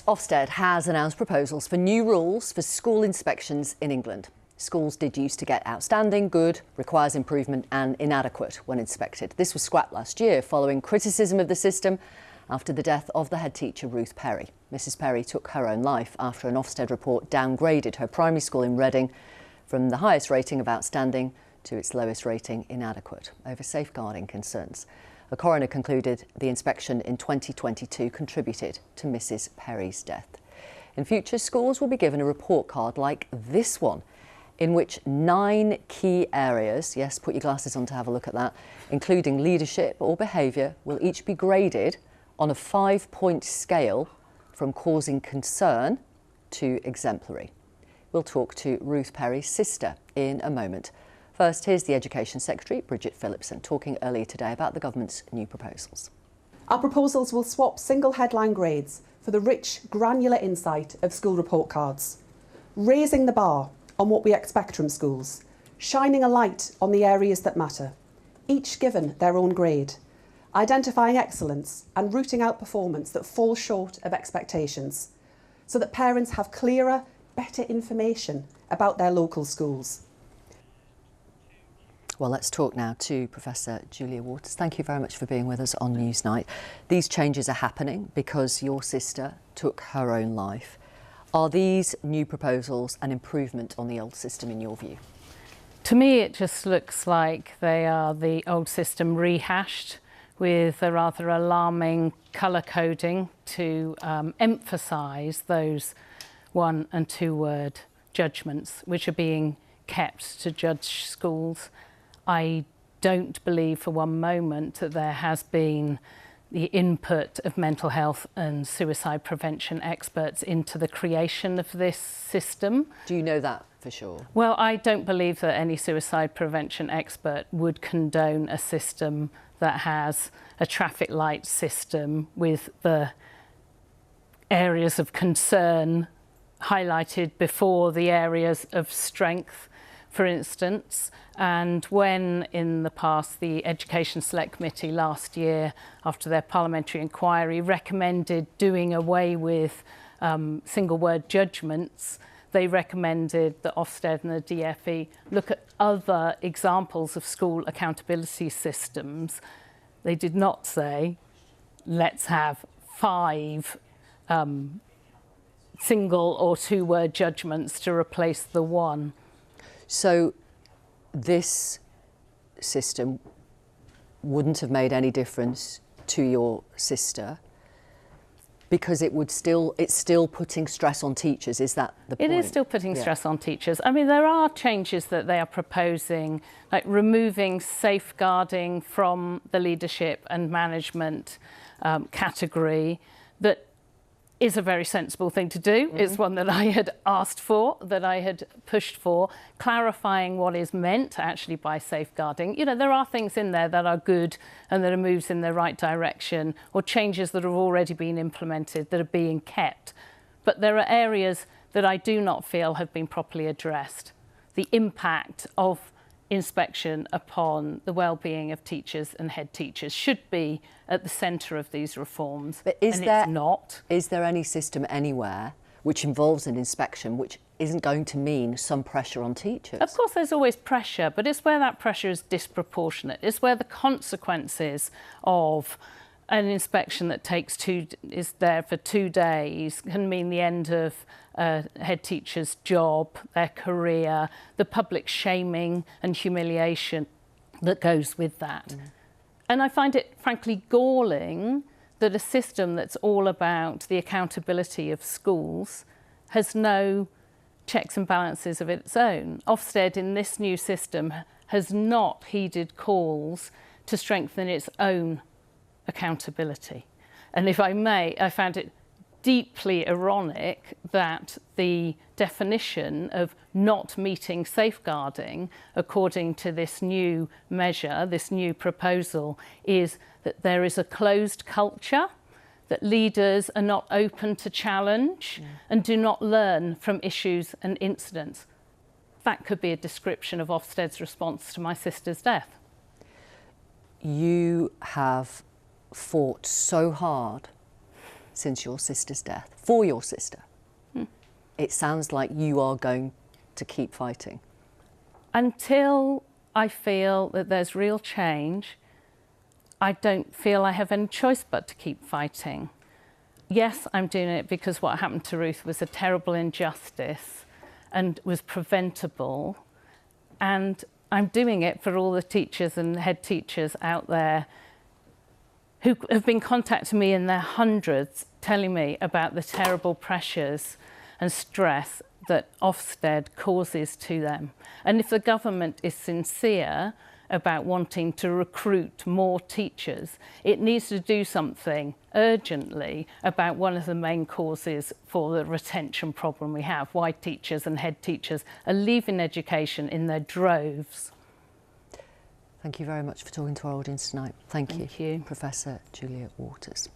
Ofsted has announced proposals for new rules for school inspections in England. Schools did used to get outstanding, good, requires improvement and inadequate when inspected. This was scrapped last year following criticism of the system after the death of the head teacher Ruth Perry. Mrs Perry took her own life after an Ofsted report downgraded her primary school in Reading from the highest rating of outstanding to its lowest rating, inadequate, over safeguarding concerns. The coroner concluded the inspection in 2022 contributed to Mrs Perry's death. In future, schools will be given a report card like this one, in which 9 key areas, yes, put your glasses on to have a look at that, including leadership or behaviour, will each be graded on a 5-point scale from causing concern to exemplary. We'll talk to Ruth Perry's sister in a moment. First, here's the Education Secretary, Bridget Phillipson, talking earlier today about the government's new proposals. Our proposals will swap single headline grades for the rich, granular insight of school report cards, raising the bar on what we expect from schools, shining a light on the areas that matter, each given their own grade, identifying excellence and rooting out performance that falls short of expectations, so that parents have clearer, better information about their local schools. Well, let's talk now to Professor Julia Waters. Thank you very much for being with us on Newsnight. These changes are happening because your sister took her own life. Are these new proposals an improvement on the old system in your view? To me, it just looks like they are the old system rehashed with a rather alarming colour coding to emphasise those 1- and 2-word judgments which are being kept to judge schools. I don't believe for one moment that there has been the input of mental health and suicide prevention experts into the creation of this system. Do you know that for sure? Well, I don't believe that any suicide prevention expert would condone a system that has a traffic light system with the areas of concern highlighted before the areas of strength, for instance. And when in the past the Education Select Committee last year, after their parliamentary inquiry, recommended doing away with single word judgments, they recommended that Ofsted and the DfE look at other examples of school accountability systems. They did not say, let's have 5 single or 2-word judgments to replace the 1. So this system wouldn't have made any difference to your sister because it's still putting stress on teachers. Is that the point? It is still putting stress on teachers. I mean, there are changes that they are proposing, like removing safeguarding from the leadership and management category. That is a very sensible thing to do. Mm-hmm. It's one that I had asked for, that I had pushed for, clarifying what is meant actually by safeguarding. You know, there are things in there that are good and that are moves in the right direction, or changes that have already been implemented that are being kept. But there are areas that I do not feel have been properly addressed. The impact of inspection upon the well-being of teachers and head teachers should be at the centre of these reforms, it's not. Is there any system anywhere which involves an inspection which isn't going to mean some pressure on teachers? Of course there's always pressure, but it's where that pressure is disproportionate. It's where the consequences of an inspection that is there for 2 days can mean the end of a head teacher's job, their career, the public shaming and humiliation that goes with that. Mm. And I find it frankly galling that a system that's all about the accountability of schools has no checks and balances of its own. Ofsted in this new system has not heeded calls to strengthen its own accountability. And if I may, I found it deeply ironic that the definition of not meeting safeguarding, according to this new measure, this new proposal, is that there is a closed culture, that leaders are not open to challenge and do not learn from issues and incidents. That could be a description of Ofsted's response to my sister's death. You have fought so hard since your sister's death, for your sister. It sounds like you are going to keep fighting. Until I feel that there's real change, I don't feel I have any choice but to keep fighting. Yes, I'm doing it because what happened to Ruth was a terrible injustice and was preventable. And I'm doing it for all the teachers and head teachers out there who have been contacting me in their hundreds, telling me about the terrible pressures and stress that Ofsted causes to them. And if the government is sincere about wanting to recruit more teachers, it needs to do something urgently about one of the main causes for the retention problem we have, why teachers and head teachers are leaving education in their droves. Thank you very much for talking to our audience tonight. Thank you, Thank you. Professor Julia Waters.